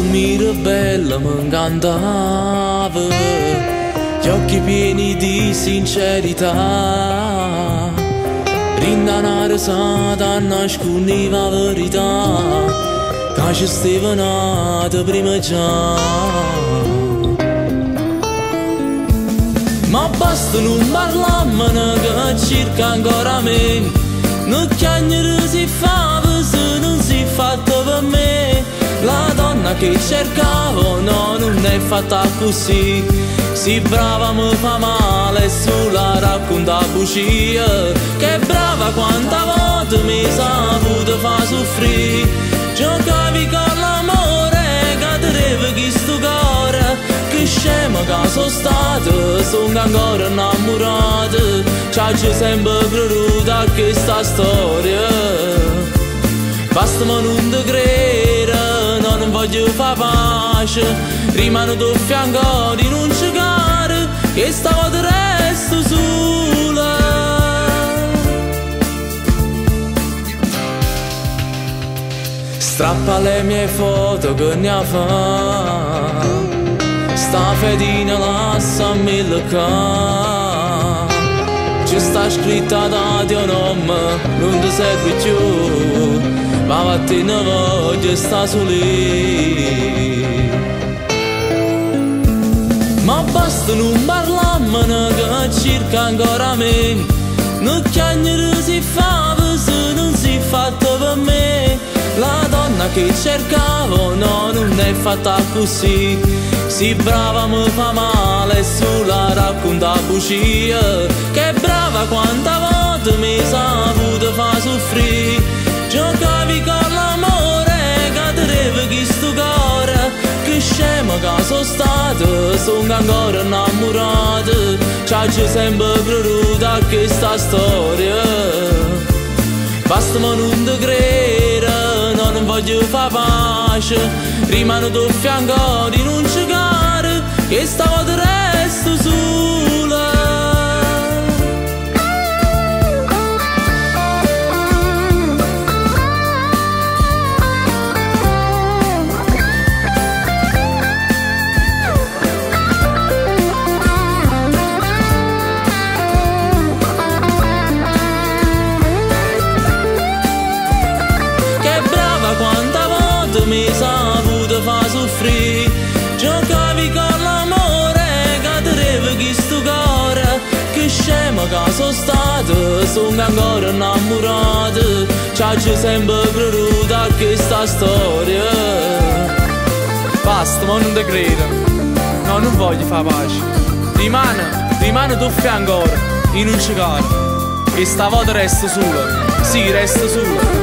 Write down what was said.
mira bella mi incantava, gli occhi pieni di sincerità, rinda una risata nascondeva la verità, che ci stava nata prima già. Ma basta non parlarmene che cerca ancora me, non chiagnere si fa se non si fatta per me. La donna che cercavo no, non è fatta così, si brava mi fa male sulla racconta bugia, che brava quanta volte mi sa avuto fa soffrire. Giocavi con l'amore che tenevi chi sto cuore, che scema che sono stato, sono ancora innamorato, c'ho sempre creduto a questa storia. Basta ma non te credere, no, non voglio fare pace, rimane tuo fianco di non cercare, che stavolta resto sola. Strappa le mie foto che ne fa, sta fedina lasciami la ca, ci sta scritta da Dio nome, non ti serve più, ma mattina voglio sta lì. Ma basta non parlarmene che cerca ancora me, non chiagnere si fa se non si fatta per me. La donna che cercavo no, non è fatta così, si brava mi fa male sulla racconta bugia, che brava quanta volte mi sa avuto fa soffrire. Giocavi con l'amore che tenevi chi sto cuore, che scema che sono stato, sono ancora innamorato, c'ho sempre creduto a questa storia. Basta ma non te credere, no, non voglio fare pace, rimane tuo fianco di non cercare, che stavolta resto sola. Quanta volte mi sa avuto fa soffrire, giocavi con l'amore che tenevi chi sto cuore, che scema che sono stato, sono ancora innamorato, c'ho sempre creduto a questa storia. Basta ma non te credo, no, non voglio fare pace, rimane tuo fianco ora, in un cercare, che stavolta resto sola, sì resto sola.